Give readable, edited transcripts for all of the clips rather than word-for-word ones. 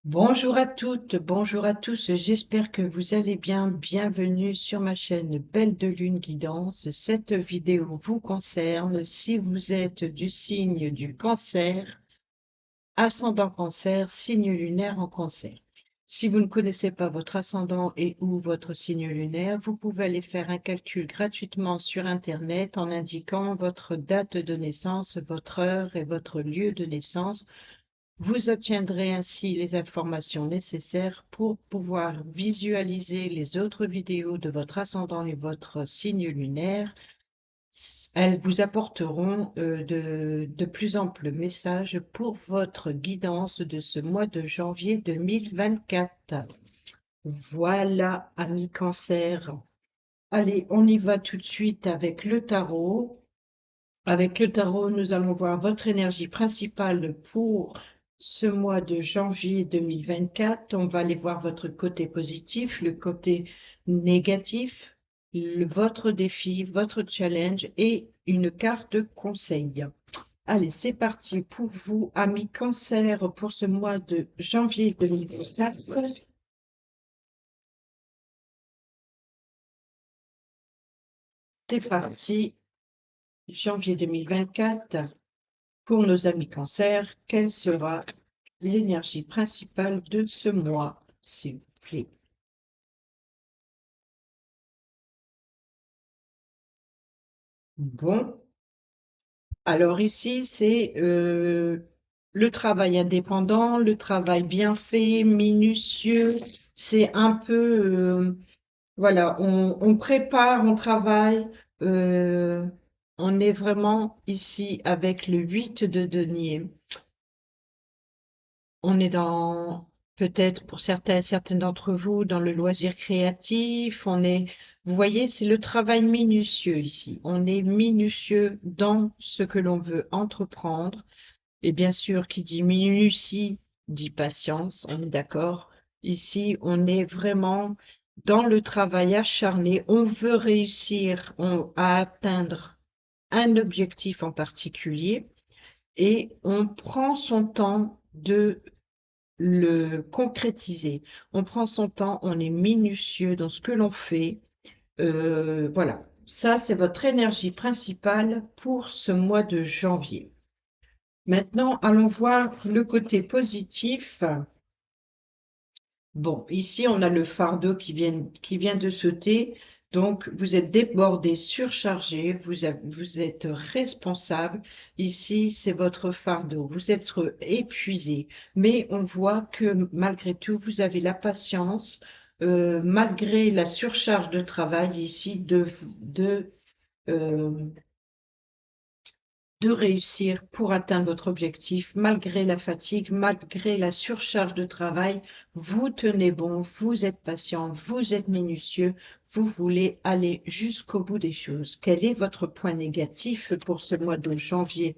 Bonjour à toutes, bonjour à tous, j'espère que vous allez bien. Bienvenue sur ma chaîne Belle de Lune Guidance. Cette vidéo vous concerne si vous êtes du signe du Cancer, ascendant Cancer, signe lunaire en Cancer. Si vous ne connaissez pas votre ascendant et ou votre signe lunaire, vous pouvez aller faire un calcul gratuitement sur Internet en indiquant votre date de naissance, votre heure et votre lieu de naissance. Vous obtiendrez ainsi les informations nécessaires pour pouvoir visualiser les autres vidéos de votre ascendant et votre signe lunaire. Elles vous apporteront de plus amples messages pour votre guidance de ce mois de janvier 2024. Voilà, amis Cancer. Allez, on y va tout de suite avec le tarot. Avec le tarot, nous allons voir votre énergie principale pour ce mois de janvier 2024. On va aller voir votre côté positif, le côté négatif, votre défi, votre challenge et une carte conseil. Allez, c'est parti pour vous, amis Cancer, pour ce mois de janvier 2024. C'est parti, janvier 2024. Pour nos amis Cancer, quelle sera l'énergie principale de ce mois, s'il vous plaît? Bon, alors ici, c'est le travail indépendant, le travail bien fait, minutieux. C'est un peu, voilà, on prépare, on travaille. euh, on est vraiment ici avec le 8 de denier. On est dans, peut-être pour certains d'entre vous, dans le loisir créatif. Vous voyez, c'est le travail minutieux ici. On est minutieux dans ce que l'on veut entreprendre. Et bien sûr, qui dit minutie dit patience, on est d'accord. Ici, on est vraiment dans le travail acharné. On veut réussir à atteindre un objectif en particulier et on prend son temps de le concrétiser. On prend son temps, on est minutieux dans ce que l'on fait. Voilà, ça c'est votre énergie principale pour ce mois de janvier. Maintenant, allons voir le côté positif. Bon, ici on a le fardeau qui vient de sauter. Donc, vous êtes débordé, surchargé, vous êtes responsable. Ici, c'est votre fardeau. Vous êtes épuisé. Mais on voit que malgré tout, vous avez la patience, malgré la surcharge de travail ici, euh, de réussir pour atteindre votre objectif, malgré la fatigue, malgré la surcharge de travail. Vous tenez bon, vous êtes patient, vous êtes minutieux, vous voulez aller jusqu'au bout des choses. Quel est votre point négatif pour ce mois de janvier?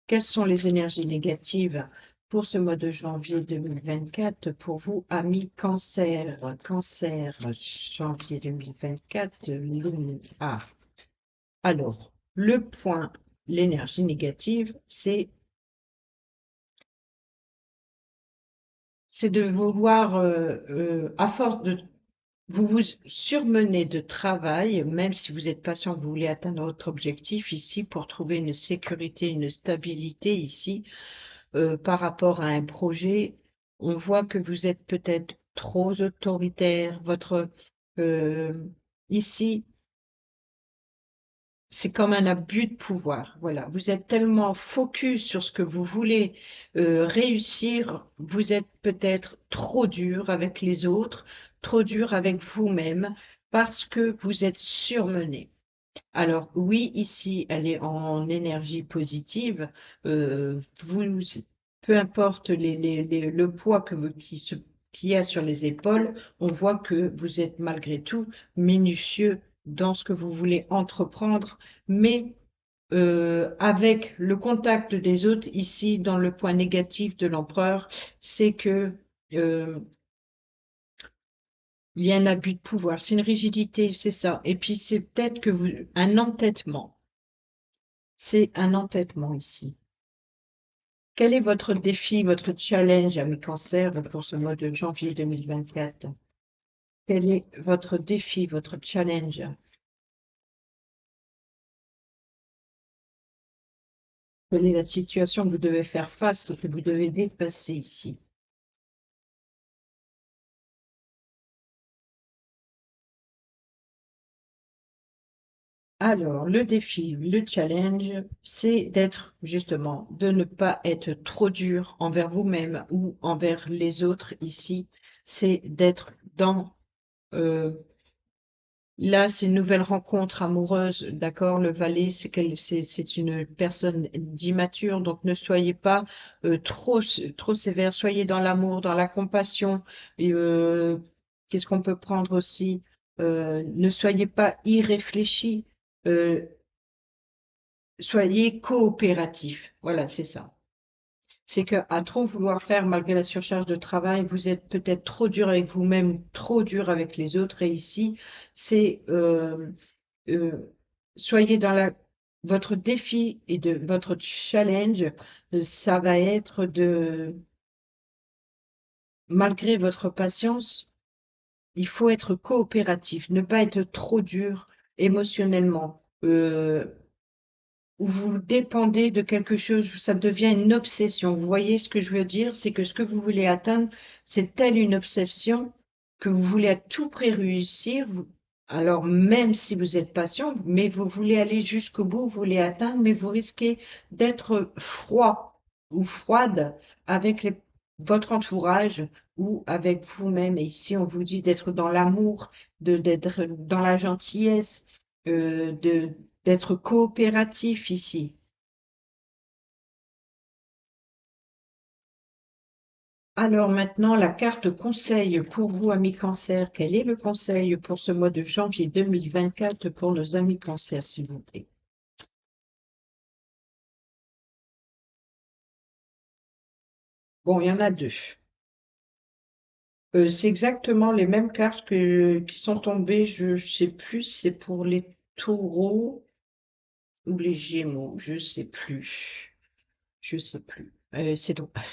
Quelles sont les énergies négatives pour ce mois de janvier 2024 pour vous, amis Cancer? Cancer, janvier 2024, lune. Ah, alors, l'énergie négative, c'est de vouloir, à force de vous vous surmenez de travail, même si vous êtes patient, que vous voulez atteindre votre objectif ici pour trouver une sécurité, une stabilité ici par rapport à un projet. On voit que vous êtes peut-être trop autoritaire. Euh, ici, c'est comme un abus de pouvoir. Voilà, vous êtes tellement focus sur ce que vous voulez réussir, vous êtes peut-être trop dur avec les autres, trop dur avec vous-même, parce que vous êtes surmené. Alors oui, ici, elle est en énergie positive. Vous, peu importe le poids qu'il y a sur les épaules, on voit que vous êtes malgré tout minutieux dans ce que vous voulez entreprendre, mais avec le contact des autres, ici, dans le point négatif de l'empereur, c'est que euh, il y a un abus de pouvoir, c'est une rigidité, c'est ça. Et puis c'est peut-être que un entêtement. C'est un entêtement ici. Quel est votre défi, votre challenge, ami Cancer, pour ce mois de janvier 2024? Quel est votre défi, votre challenge? Quelle est la situation que vous devez faire face, que vous devez dépasser ici? Alors, le défi, le challenge, c'est d'être justement, de ne pas être trop dur envers vous-même ou envers les autres ici. C'est d'être dans euh, là, c'est une nouvelle rencontre amoureuse, d'accord? Le valet, c'est une personne d'immature, donc ne soyez pas trop sévère. Soyez dans l'amour, dans la compassion. Et, qu'est-ce qu'on peut prendre aussi? Ne soyez pas irréfléchis. Euh, Soyez coopératifs. Voilà, c'est ça. C'est qu'à trop vouloir faire malgré la surcharge de travail, vous êtes peut-être trop dur avec vous-même, trop dur avec les autres. Et ici, c'est euh, soyez dans la votre défi et de votre challenge, ça va être de malgré votre patience, il faut être coopératif, ne pas être trop dur émotionnellement. Où vous dépendez de quelque chose, ça devient une obsession. Vous voyez ce que je veux dire? C'est que ce que vous voulez atteindre, c'est telle une obsession que vous voulez à tout prix réussir. Alors, même si vous êtes patient, mais vous voulez aller jusqu'au bout, vous voulez atteindre, mais vous risquez d'être froid ou froide avec votre entourage ou avec vous-même. Et ici, on vous dit d'être dans l'amour, d'être dans la gentillesse, de d'être coopératif ici. Alors maintenant, la carte conseil pour vous, amis cancer. Quel est le conseil pour ce mois de janvier 2024 pour nos amis cancer, s'il vous plaît? Bon, il y en a deux. C'est exactement les mêmes cartes qui sont tombées. Je sais plus, si c'est pour les taureaux ou les gémeaux. Je sais plus. Je sais plus.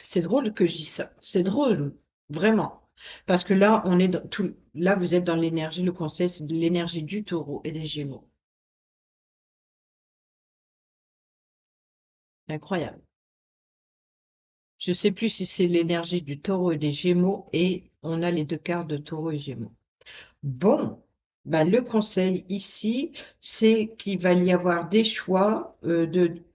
C'est drôle que je dise ça. C'est drôle, vraiment. Parce que là, on est dans tout, là, vous êtes dans l'énergie, le conseil, c'est de l'énergie du taureau et des gémeaux. Incroyable. Je sais plus si c'est l'énergie du taureau et des gémeaux et on a les deux cartes de taureau et gémeaux. Bon, bah, le conseil ici, c'est qu'il va y avoir des choix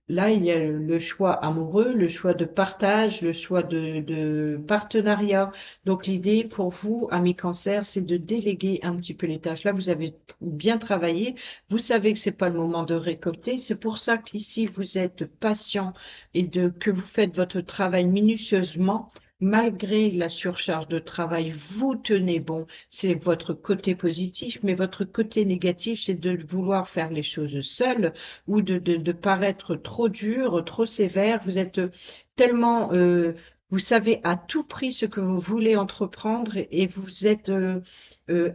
là, il y a le choix amoureux, le choix de partage, le choix de partenariat. Donc, l'idée pour vous, amis cancer, c'est de déléguer un petit peu les tâches. Là, vous avez bien travaillé. Vous savez que c'est pas le moment de récolter. C'est pour ça qu'ici, vous êtes patient et que vous faites votre travail minutieusement. Malgré la surcharge de travail, vous tenez bon. C'est votre côté positif, mais votre côté négatif, c'est de vouloir faire les choses seul ou de paraître trop dur, trop sévère. Vous êtes tellement, vous savez à tout prix ce que vous voulez entreprendre et vous êtes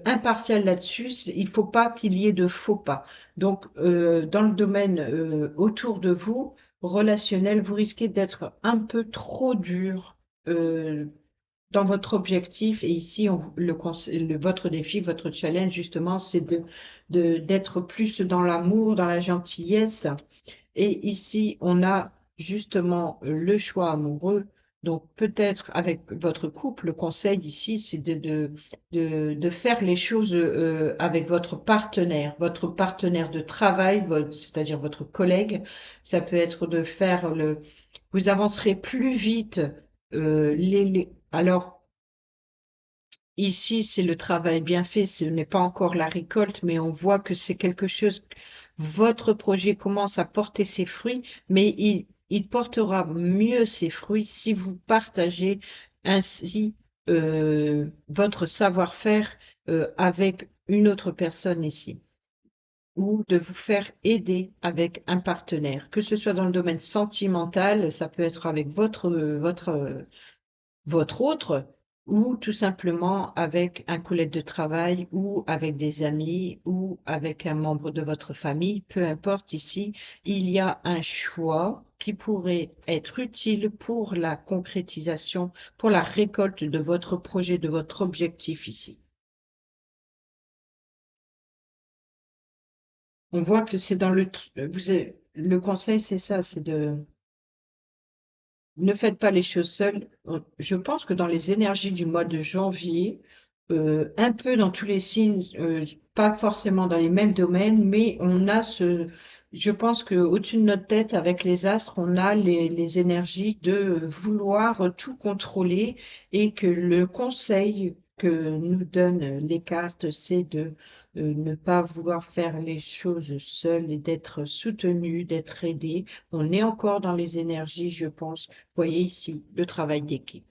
impartial là-dessus. Il faut pas qu'il y ait de faux pas. Donc, dans le domaine autour de vous, relationnel, vous risquez d'être un peu trop dur. euh, dans votre objectif, et ici, votre défi, votre challenge, justement, c'est d'être plus dans l'amour, dans la gentillesse. Et ici, on a justement le choix amoureux. Donc, peut-être avec votre couple, le conseil ici, c'est de faire les choses avec votre partenaire de travail, c'est-à-dire votre collègue. Ça peut être de faire vous avancerez plus vite. Alors, ici, c'est le travail bien fait, ce n'est pas encore la récolte, mais on voit que c'est quelque chose, votre projet commence à porter ses fruits, mais il portera mieux ses fruits si vous partagez ainsi votre savoir-faire avec une autre personne ici, ou de vous faire aider avec un partenaire, que ce soit dans le domaine sentimental, ça peut être avec votre autre, ou tout simplement avec un collègue de travail ou avec des amis ou avec un membre de votre famille, peu importe ici, il y a un choix qui pourrait être utile pour la concrétisation, pour la récolte de votre projet, de votre objectif ici. On voit que c'est dans le conseil, c'est ça, c'est de ne faites pas les choses seules. Je pense que dans les énergies du mois de janvier, un peu dans tous les signes, pas forcément dans les mêmes domaines, mais je pense que au-dessus de notre tête, avec les astres, on a les énergies de vouloir tout contrôler et que le conseil que nous donnent les cartes, c'est de ne pas vouloir faire les choses seul et d'être soutenu, d'être aidé. On est encore dans les énergies, je pense. Vous voyez ici le travail d'équipe.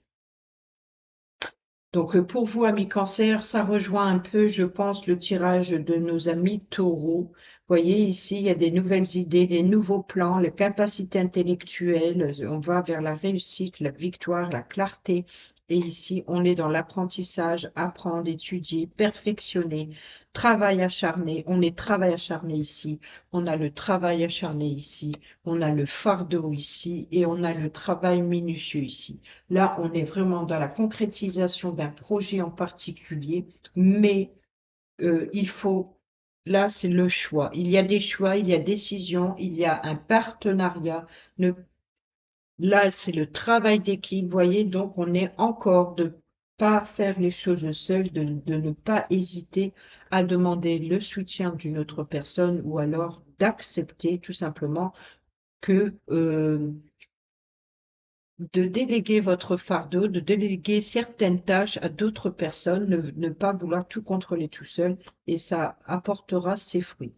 Donc pour vous, amis cancer, ça rejoint un peu, je pense, le tirage de nos amis taureaux. Vous voyez ici, il y a des nouvelles idées, des nouveaux plans, les capacités intellectuelles. On va vers la réussite, la victoire, la clarté. Et ici, on est dans l'apprentissage, apprendre, étudier, perfectionner, travail acharné. On est travail acharné ici. On a le travail acharné ici. On a le fardeau ici. Et on a le travail minutieux ici. Là, on est vraiment dans la concrétisation d'un projet en particulier, mais il faut, là, c'est le choix. Il y a des choix, il y a décision, il y a un partenariat. Ne- Là, c'est le travail d'équipe, vous voyez, donc on est encore de pas faire les choses seul, de ne pas hésiter à demander le soutien d'une autre personne ou alors d'accepter tout simplement que de déléguer votre fardeau, de déléguer certaines tâches à d'autres personnes, ne pas vouloir tout contrôler tout seul, et ça apportera ses fruits.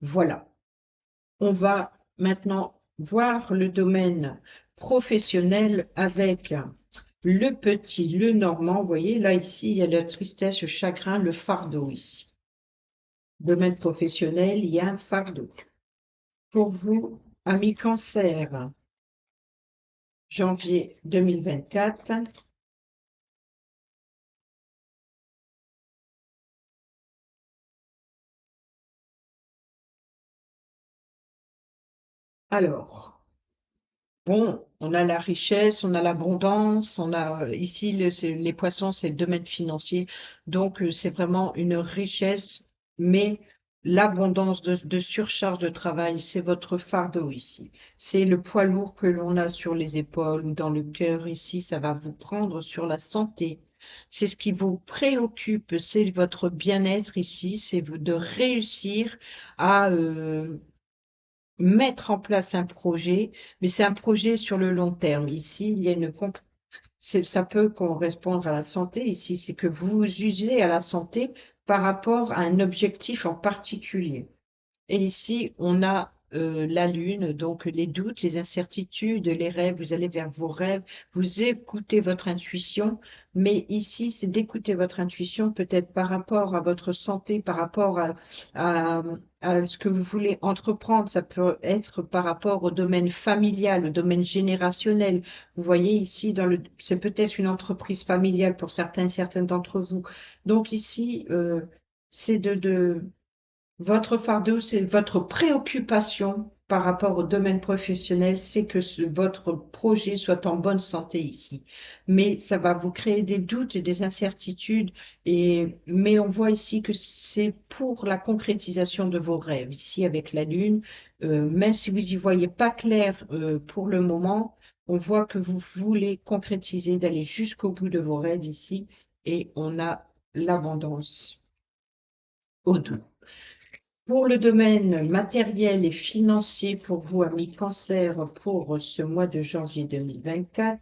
Voilà. On va maintenant voir le domaine professionnel avec le petit, le normand. Vous voyez, là, ici, il y a la tristesse, le chagrin, le fardeau ici. Domaine professionnel, il y a un fardeau. Pour vous, amis cancer, janvier 2024. Alors, bon, on a la richesse, on a l'abondance, on a ici les poissons, c'est le domaine financier, donc c'est vraiment une richesse, mais l'abondance de surcharge de travail, c'est votre fardeau ici. C'est le poids lourd que l'on a sur les épaules ou dans le cœur ici, ça va vous prendre sur la santé. C'est ce qui vous préoccupe, c'est votre bien-être ici, c'est de réussir à mettre en place un projet, mais c'est un projet sur le long terme. Ici, il y a ça peut correspondre à la santé. Ici, c'est que vous vous usez à la santé par rapport à un objectif en particulier. Et ici, on a la lune, donc les doutes, les incertitudes, les rêves. Vous allez vers vos rêves, vous écoutez votre intuition, mais ici, c'est d'écouter votre intuition peut-être par rapport à votre santé, par rapport à, à ce que vous voulez entreprendre. Ça peut être par rapport au domaine familial, au domaine générationnel. Vous voyez ici, c'est peut-être une entreprise familiale pour certains, certaines d'entre vous. Donc ici, c'est votre fardeau, c'est votre préoccupation par rapport au domaine professionnel, c'est que votre projet soit en bonne santé ici. Mais ça va vous créer des doutes et des incertitudes. Mais on voit ici que c'est pour la concrétisation de vos rêves. Ici, avec la Lune, même si vous y voyez pas clair pour le moment, on voit que vous voulez concrétiser, d'aller jusqu'au bout de vos rêves ici. Et on a l'abondance au dos. Pour le domaine matériel et financier, pour vous, amis cancer, pour ce mois de janvier 2024,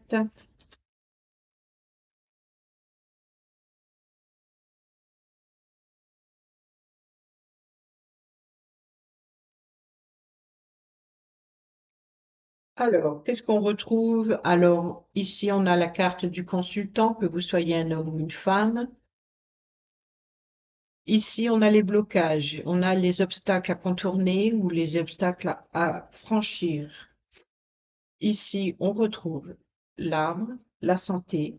alors, qu'est-ce qu'on retrouve? Alors, ici, on a la carte du consultant, que vous soyez un homme ou une femme. Ici, on a les blocages, on a les obstacles à contourner ou les obstacles à franchir. Ici, on retrouve l'arbre, la santé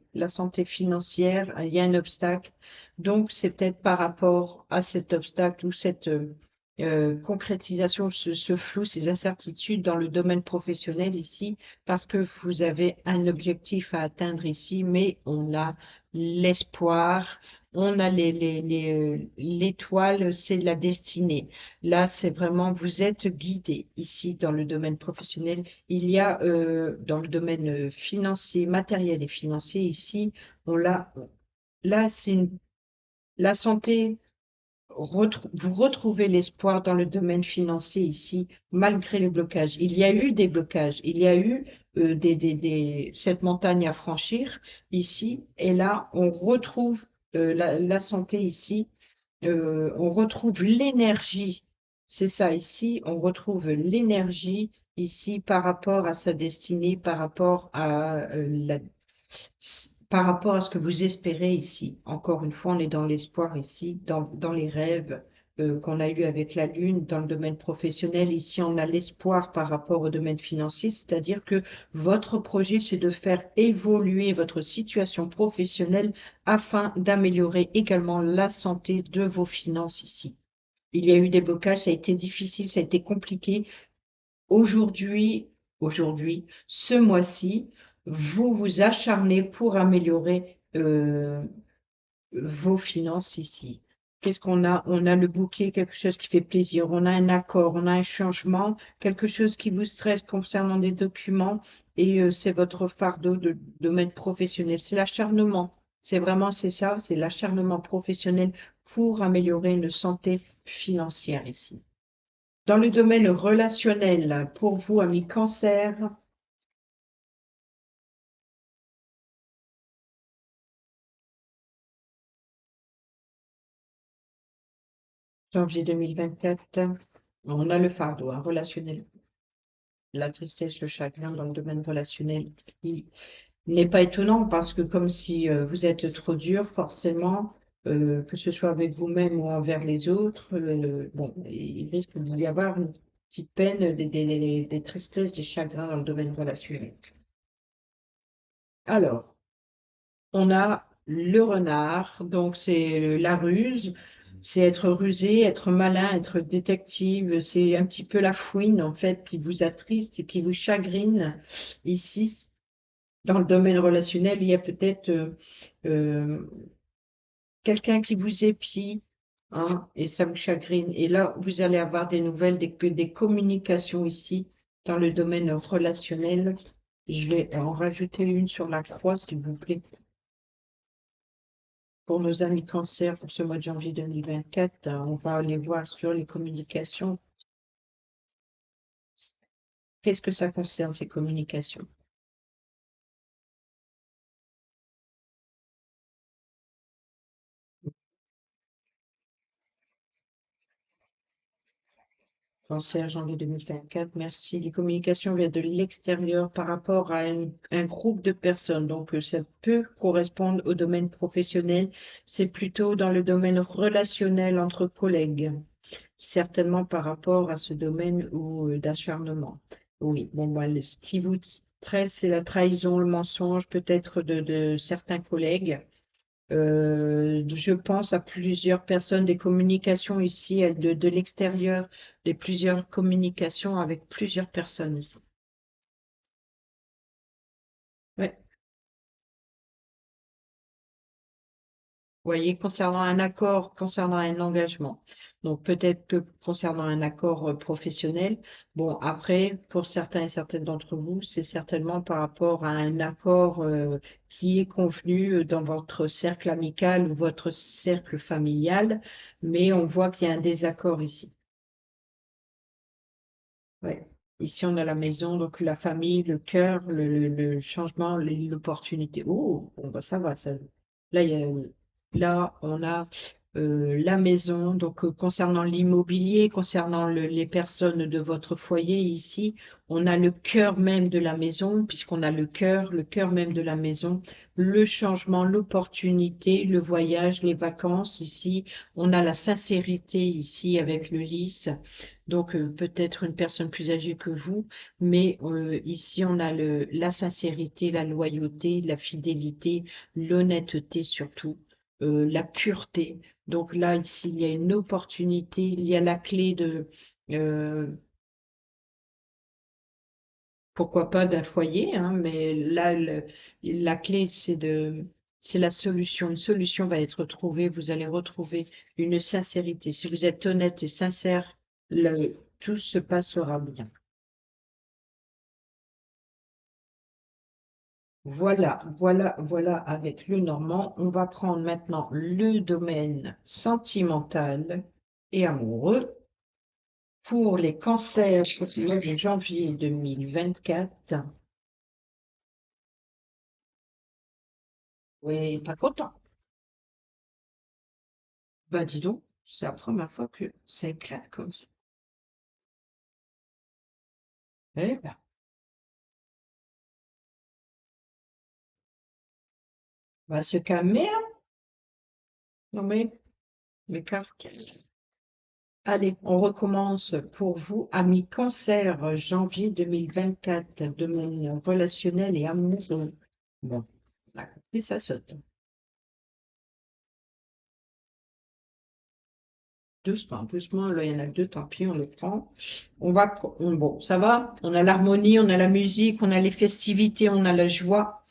financière, il y a un obstacle. Donc, c'est peut-être par rapport à cet obstacle ou cette concrétisation, ce flou, ces incertitudes dans le domaine professionnel ici, parce que vous avez un objectif à atteindre ici, mais on a l'espoir, on a l'étoile, c'est la destinée. Là, c'est vraiment, vous êtes guidé ici dans le domaine professionnel. Il y a dans le domaine financier, matériel et financier, ici, on l'a, là, la santé, vous retrouvez l'espoir dans le domaine financier ici, malgré le blocage. Il y a eu des blocages, il y a eu cette montagne à franchir ici, et là, on retrouve la santé ici, on retrouve l'énergie. C'est ça ici, on retrouve l'énergie ici par rapport à sa destinée, par rapport à ce que vous espérez ici. Encore une fois, on est dans l'espoir ici, dans les rêves qu'on a eus avec la Lune, dans le domaine professionnel. Ici, on a l'espoir par rapport au domaine financier, c'est-à-dire que votre projet, c'est de faire évoluer votre situation professionnelle afin d'améliorer également la santé de vos finances ici. Il y a eu des blocages, ça a été difficile, ça a été compliqué. Aujourd'hui, ce mois-ci, vous vous acharnez pour améliorer vos finances ici. Qu'est-ce qu'on a? On a le bouquet, quelque chose qui fait plaisir. On a un accord, on a un changement, quelque chose qui vous stresse concernant des documents et c'est votre fardeau de domaine professionnel. C'est l'acharnement. C'est ça, c'est l'acharnement professionnel pour améliorer une santé financière ici. Dans le domaine relationnel, pour vous, amis cancer, janvier 2024, on a le fardeau relationnel, la tristesse, le chagrin dans le domaine relationnel. Il n'est pas étonnant parce que comme si vous êtes trop dur, forcément, que ce soit avec vous-même ou envers les autres, bon, il risque d'y avoir une petite peine, des tristesses, des chagrins dans le domaine relationnel. Alors, on a le renard, donc c'est la ruse, c'est être rusé, être malin, être détective, c'est un petit peu la fouine en fait qui vous attriste et qui vous chagrine. Ici, dans le domaine relationnel, il y a peut-être euh, quelqu'un qui vous épie, hein, et ça vous chagrine. Et là, vous allez avoir des nouvelles, des communications ici dans le domaine relationnel. Je vais en rajouter une sur la croix, s'il vous plaît. Pour nos amis cancer pour ce mois de janvier 2024, on va aller voir sur les communications. Qu'est-ce que ça concerne, ces communications? Cancer, janvier 2024, merci. Les communications viennent de l'extérieur par rapport à un groupe de personnes. Donc, ça peut correspondre au domaine professionnel. C'est plutôt dans le domaine relationnel entre collègues, certainement par rapport à ce domaine ou d'acharnement. Oui, bon, bah, ce qui vous stresse, c'est la trahison, le mensonge, peut-être de certains collègues. Je pense à plusieurs personnes, des communications ici, de l'extérieur, des plusieurs communications avec plusieurs personnes ici. Ouais. Vous voyez, concernant un accord, concernant un engagement. Donc peut-être que concernant un accord professionnel, bon, après, pour certains et certaines d'entre vous, c'est certainement par rapport à un accord qui est convenu dans votre cercle amical ou votre cercle familial, mais on voit qu'il y a un désaccord ici. Ouais. Ici, on a la maison, donc la famille, le cœur, le changement, l'opportunité. Oh, bon, bah, ça va. Ça. Là, là, on a. la maison, donc concernant l'immobilier, concernant les personnes de votre foyer ici, on a le cœur même de la maison, puisqu'on a le cœur même de la maison, le changement, l'opportunité, le voyage, les vacances ici, on a la sincérité ici avec le lys, donc peut-être une personne plus âgée que vous, mais ici on a la sincérité, la loyauté, la fidélité, l'honnêteté surtout, la pureté. Donc là, ici, il y a une opportunité, il y a la clé euh, pourquoi pas d'un foyer, hein, mais là, la clé, c'est la solution. Une solution va être trouvée, vous allez retrouver une sincérité. Si vous êtes honnête et sincère, tout se passera bien. Voilà avec le normand. On va prendre maintenant le domaine sentimental et amoureux. Pour les cancers pour le mois de janvier 2024, oui, pas content. Bah dis donc, c'est la première fois que ça éclate comme ça. Eh ben, va se calmer, hein. Non mais, les cartes. Allez, on recommence pour vous, amis cancer, janvier 2024, domaine relationnel et amoureux. Bon, on a compris, ça saute. Doucement, doucement, là, il y en a deux, tant pis, on les prend. Bon, ça va, on a l'harmonie, on a la musique, on a les festivités, on a la joie,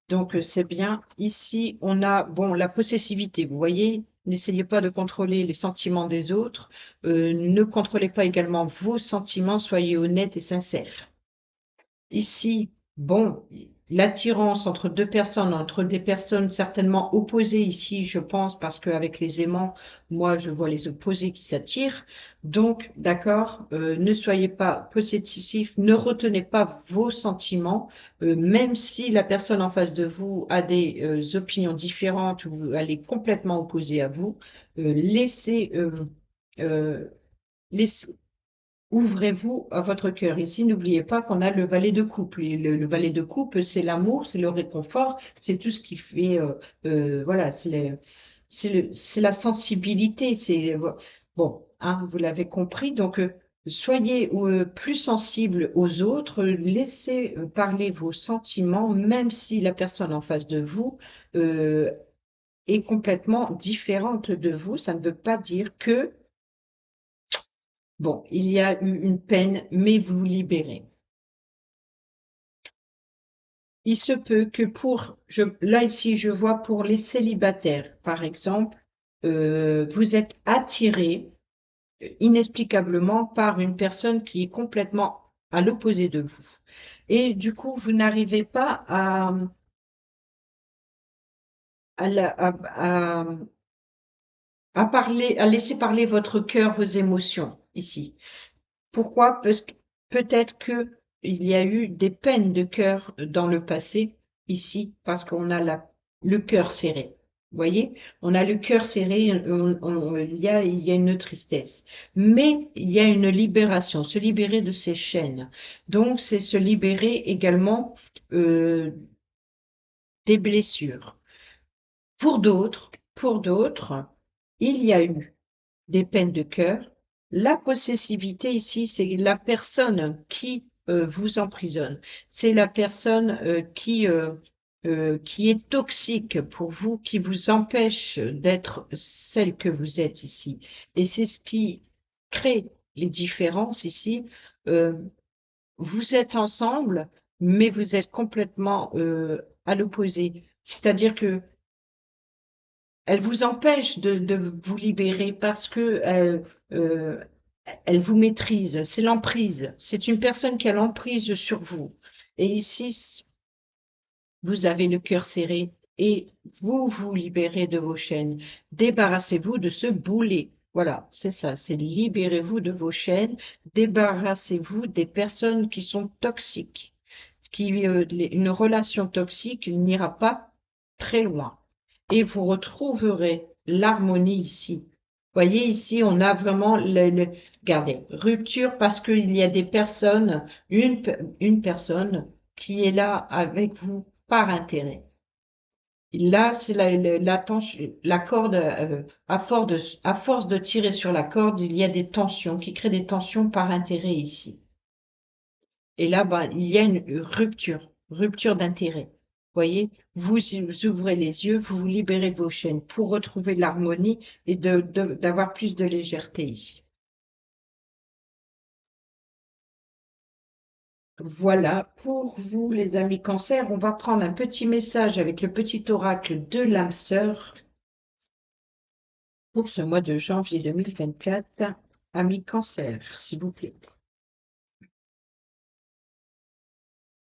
donc c'est bien. Ici, on a, bon, la possessivité, vous voyez, n'essayez pas de contrôler les sentiments des autres, ne contrôlez pas également vos sentiments, soyez honnête et sincère. Ici, bon, l'attirance entre deux personnes, entre des personnes certainement opposées ici, je pense, parce qu'avec les aimants, moi, je vois les opposés qui s'attirent. Donc, d'accord, ne soyez pas possessif, ne retenez pas vos sentiments, même si la personne en face de vous a des opinions différentes ou elle est complètement opposée à vous, euh, laissez, ouvrez-vous à votre cœur. Ici, n'oubliez pas qu'on a le valet de coupe. Et le valet de coupe, c'est l'amour, c'est le réconfort, c'est tout ce qui fait, voilà, c'est la sensibilité. Bon, hein, vous l'avez compris. Donc, soyez plus sensible aux autres, laissez parler vos sentiments, même si la personne en face de vous euh, est complètement différente de vous. Ça ne veut pas dire que bon, il y a eu une peine, mais vous vous libérez. Il se peut que là ici, je vois pour les célibataires, par exemple, vous êtes attiré inexplicablement par une personne qui est complètement à l'opposé de vous. Et du coup, vous n'arrivez pas à, la- à parler, à laisser parler votre cœur, vos émotions ici. Pourquoi? Parce que peut-être que il y a eu des peines de cœur dans le passé, ici, parce qu'on a le cœur serré. Vous voyez? On a le cœur serré, il y a une tristesse. Mais il y a une libération, se libérer de ces chaînes. Donc, c'est se libérer également euh, des blessures. Pour d'autres, il y a eu des peines de cœur. La possessivité ici, c'est la personne qui vous emprisonne. C'est la personne qui est toxique pour vous, qui vous empêche d'être celle que vous êtes ici. Et c'est ce qui crée les différences ici. Euh, vous êtes ensemble, mais vous êtes complètement à l'opposé. C'est-à-dire que elle vous empêche de vous libérer parce que elle vous maîtrise. C'est l'emprise. C'est une personne qui a l'emprise sur vous. Et ici, vous avez le cœur serré et vous vous libérez de vos chaînes. Débarrassez-vous de ce boulet. Voilà, c'est ça. C'est libérez-vous de vos chaînes. Débarrassez-vous des personnes qui sont toxiques. Une relation toxique n'ira pas très loin. Et vous retrouverez l'harmonie ici. Voyez, ici, on a vraiment regardez, rupture parce qu'il y a des personnes, une personne qui est là avec vous par intérêt. Là, c'est la corde, à force de tirer sur la corde, il y a des tensions qui créent des tensions par intérêt ici. Et là, bah, il y a une rupture d'intérêt. Voyez, vous ouvrez les yeux, vous vous libérez de vos chaînes pour retrouver l'harmonie et d'avoir plus de légèreté ici. Voilà, pour vous les amis cancer, on va prendre un petit message avec le petit oracle de l'âme sœur pour ce mois de janvier 2024. Amis cancer, s'il vous plaît.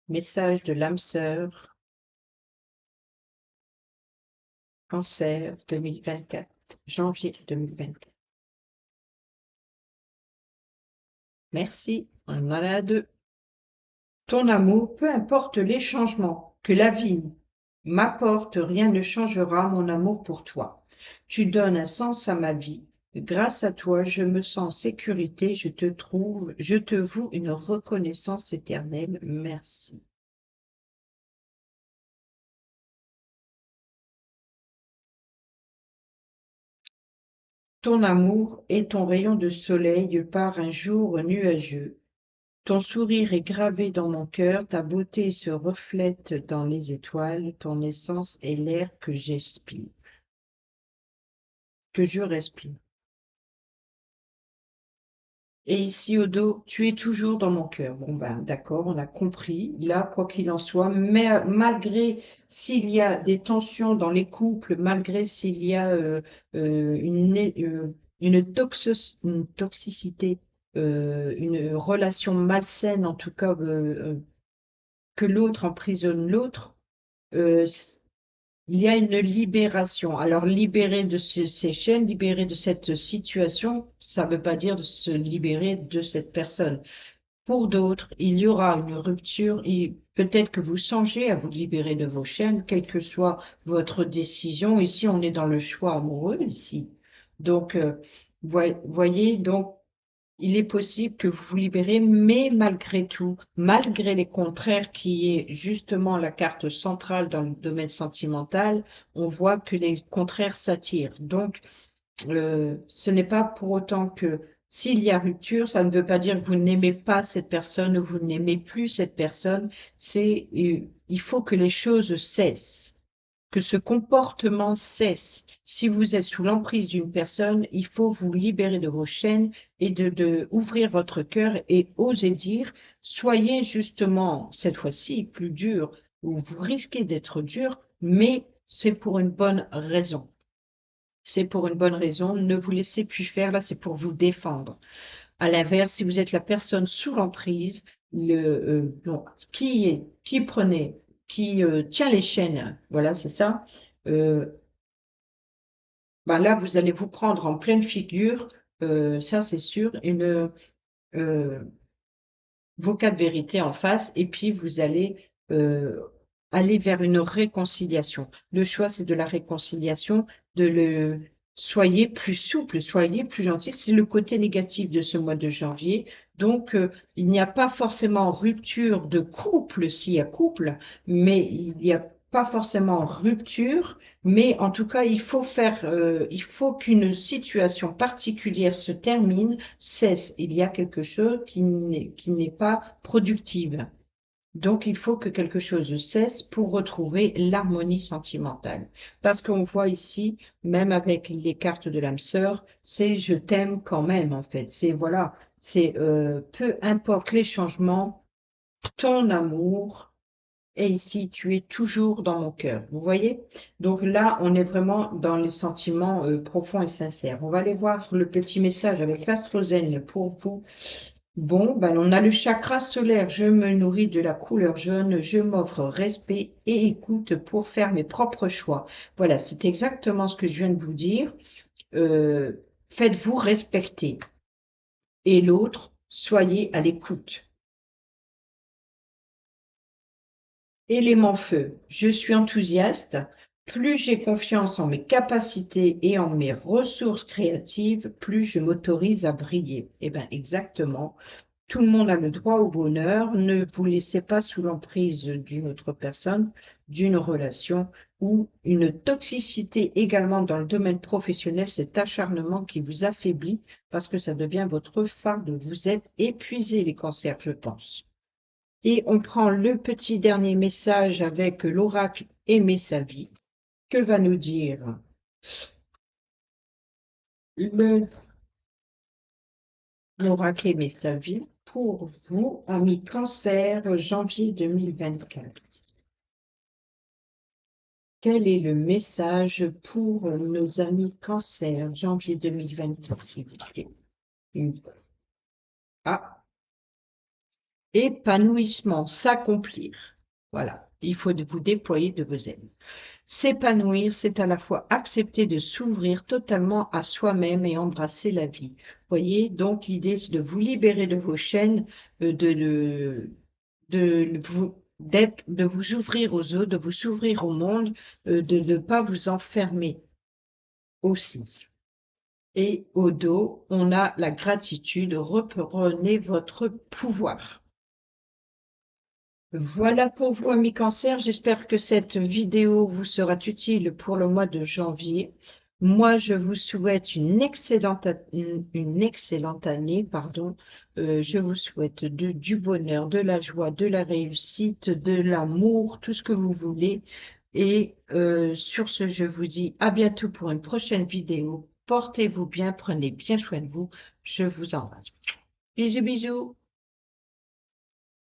Message de l'âme sœur, cancer 2024, janvier 2024. Merci, on en a deux. Ton amour, peu importe les changements que la vie m'apporte, rien ne changera mon amour pour toi. Tu donnes un sens à ma vie. Grâce à toi, je me sens en sécurité, je te voue une reconnaissance éternelle. Merci. Ton amour est ton rayon de soleil par un jour nuageux. Ton sourire est gravé dans mon cœur, ta beauté se reflète dans les étoiles, ton essence est l'air que j'expire, que je respire. Et ici au dos, tu es toujours dans mon cœur. Bon ben d'accord, on a compris. Là, quoi qu'il en soit, mais malgré s'il y a des tensions dans les couples, malgré s'il y a une toxicité, une relation malsaine, en tout cas que l'autre emprisonne l'autre, euh, il y a une libération. Alors, libérer de ces chaînes, libérer de cette situation, ça ne veut pas dire de se libérer de cette personne. Pour d'autres, il y aura une rupture et peut-être que vous songez à vous libérer de vos chaînes, quelle que soit votre décision. Ici, on est dans le choix amoureux, ici. Donc, voyez, donc, il est possible que vous vous libérez, mais malgré tout, malgré les contraires qui est justement la carte centrale dans le domaine sentimental, on voit que les contraires s'attirent. Donc, ce n'est pas pour autant que s'il y a rupture, ça ne veut pas dire que vous n'aimez pas cette personne ou vous n'aimez plus cette personne. Il faut que les choses cessent, que ce comportement cesse. Si vous êtes sous l'emprise d'une personne, il faut vous libérer de vos chaînes et de ouvrir votre cœur et oser dire, soyez justement cette fois-ci plus dur, ou vous risquez d'être dur, mais c'est pour une bonne raison. C'est pour une bonne raison. Ne vous laissez plus faire. Là, c'est pour vous défendre. À l'inverse, si vous êtes la personne sous l'emprise, qui prenait, qui tient les chaînes, voilà, c'est ça. euh, ben là, vous allez vous prendre en pleine figure, ça c'est sûr, euh, vos quatre vérités en face, et puis vous allez aller vers une réconciliation. Le choix, c'est de la réconciliation, de le soyez plus souple, soyez plus gentil. C'est le côté négatif de ce mois de janvier. Donc, il n'y a pas forcément rupture de couple s'il y a couple, mais il n'y a pas forcément rupture, mais en tout cas, il faut qu'une situation particulière se termine, cesse. Il y a quelque chose qui n'est pas productive. Donc, il faut que quelque chose cesse pour retrouver l'harmonie sentimentale. Parce qu'on voit ici, même avec les cartes de l'âme sœur, c'est je t'aime quand même, en fait. C'est voilà, c'est peu importe les changements, ton amour, et ici, tu es toujours dans mon cœur. Vous voyez? Donc là, on est vraiment dans les sentiments profonds et sincères. On va aller voir le petit message avec l'Astrozène pour vous. Bon, ben on a le chakra solaire. Je me nourris de la couleur jaune. Je m'offre respect et écoute pour faire mes propres choix. Voilà, c'est exactement ce que je viens de vous dire. Euh, Faites-vous respecter. Et l'autre, soyez à l'écoute. Élément feu. Je suis enthousiaste. Plus j'ai confiance en mes capacités et en mes ressources créatives, plus je m'autorise à briller. Eh bien, exactement. Tout le monde a le droit au bonheur. Ne vous laissez pas sous l'emprise d'une autre personne, d'une relation ou une toxicité également dans le domaine professionnel, cet acharnement qui vous affaiblit parce que ça devient votre fardeau. Vous êtes épuisés, les cancers, je pense. Et on prend le petit dernier message avec l'oracle Aimer sa vie. Que va nous dire le l'oracle Aimer sa vie pour vous, amis cancer, janvier 2024? Quel est le message pour nos amis cancer, janvier 2024, s'il vous plaît? Ah, épanouissement, s'accomplir. Voilà, il faut vous déployer de vos ailes. S'épanouir, c'est à la fois accepter de s'ouvrir totalement à soi-même et embrasser la vie. Voyez, donc l'idée, c'est de vous libérer de vos chaînes, de vous ouvrir aux autres, de vous ouvrir au monde, de ne pas vous enfermer aussi. Et au dos, on a la gratitude, reprenez votre pouvoir. Voilà pour vous, amis cancer. J'espère que cette vidéo vous sera utile pour le mois de janvier. Moi, je vous souhaite une excellente année, pardon. Je vous souhaite du bonheur, de la joie, de la réussite, de l'amour, tout ce que vous voulez. Et sur ce, je vous dis à bientôt pour une prochaine vidéo. Portez-vous bien, prenez bien soin de vous. Je vous embrasse. Bisous, bisous.